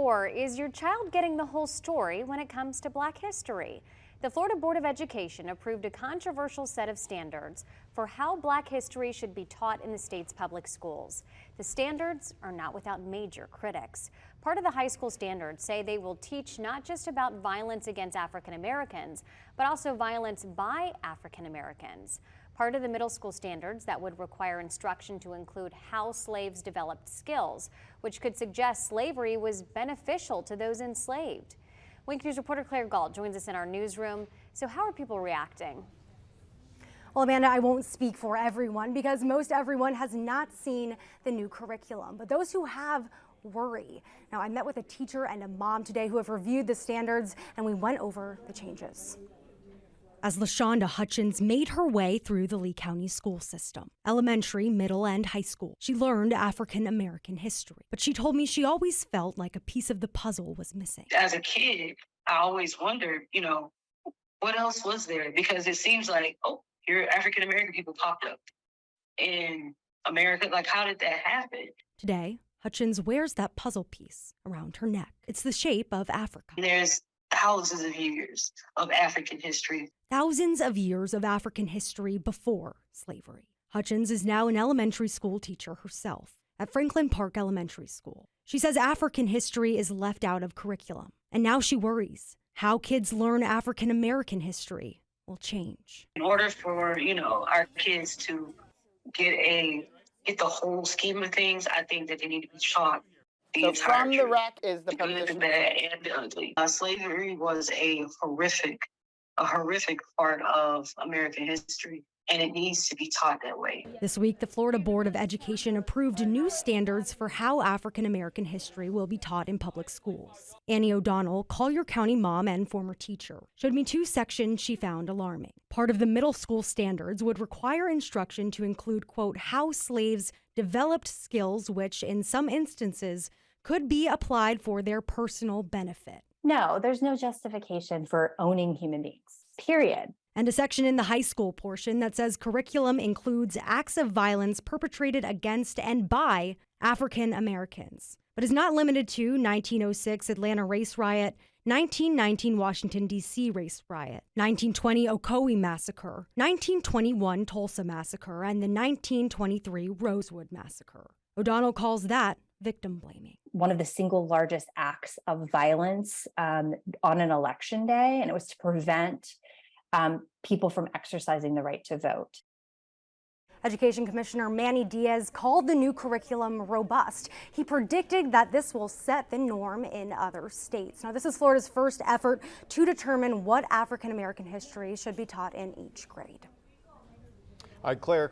Or is your child getting the whole story when it comes to Black history? The Florida Board of Education approved a controversial set of standards for how Black history should be taught in the state's public schools. The standards are not without major critics. Part of the high school standards say they will teach not just about violence against African Americans, but also violence by African Americans. Part of the middle school standards that would require instruction to include how slaves developed skills, which could suggest slavery was beneficial to those enslaved. Wink News reporter Claire Galt joins us in our newsroom. So how are people reacting? Well, Amanda, I won't speak for everyone because most everyone has not seen the new curriculum, but those who have worry. Now, I met with a teacher and a mom today who have reviewed the standards, and we went over the changes. As LaShonda Hutchins made her way through the Lee County school system, elementary, middle, and high school, she learned African American history. But she told me she always felt like a piece of the puzzle was missing. As a kid, I always wondered, what else was there? Because it seems like, oh, here African American people popped up in America. Like, how did that happen? Today, Hutchins wears that puzzle piece around her neck. It's the shape of Africa. There's thousands of years of African history. Thousands of years of African history before slavery. Hutchins is now an elementary school teacher herself at Franklin Park Elementary School. She says African history is left out of curriculum, and now she worries how kids learn African American history will change. In order for, our kids to get the whole scheme of things, I think that they need to be taught the entire from the rack is the good, the bad, and the ugly. Slavery was a horrific part of American history, and it needs to be taught that way. This week, the Florida Board of Education approved new standards for how African American history will be taught in public schools. Annie O'Donnell, Collier County mom and former teacher, showed me two sections she found alarming. Part of the middle school standards would require instruction to include, quote, how slaves developed skills which, in some instances, could be applied for their personal benefit. No, there's no justification for owning human beings, period. And a section in the high school portion that says curriculum includes acts of violence perpetrated against and by African Americans, but is not limited to 1906 Atlanta race riot, 1919 Washington, D.C. race riot, 1920 Ocoee massacre, 1921 Tulsa massacre, and the 1923 Rosewood massacre. O'Donnell calls that victim blaming. One of the single largest acts of violence on an election day, and it was to prevent people from exercising the right to vote. Education Commissioner Manny Diaz called the new curriculum robust. He predicted that this will set the norm in other states. Now, this is Florida's first effort to determine what African American history should be taught in each grade. All right, Claire.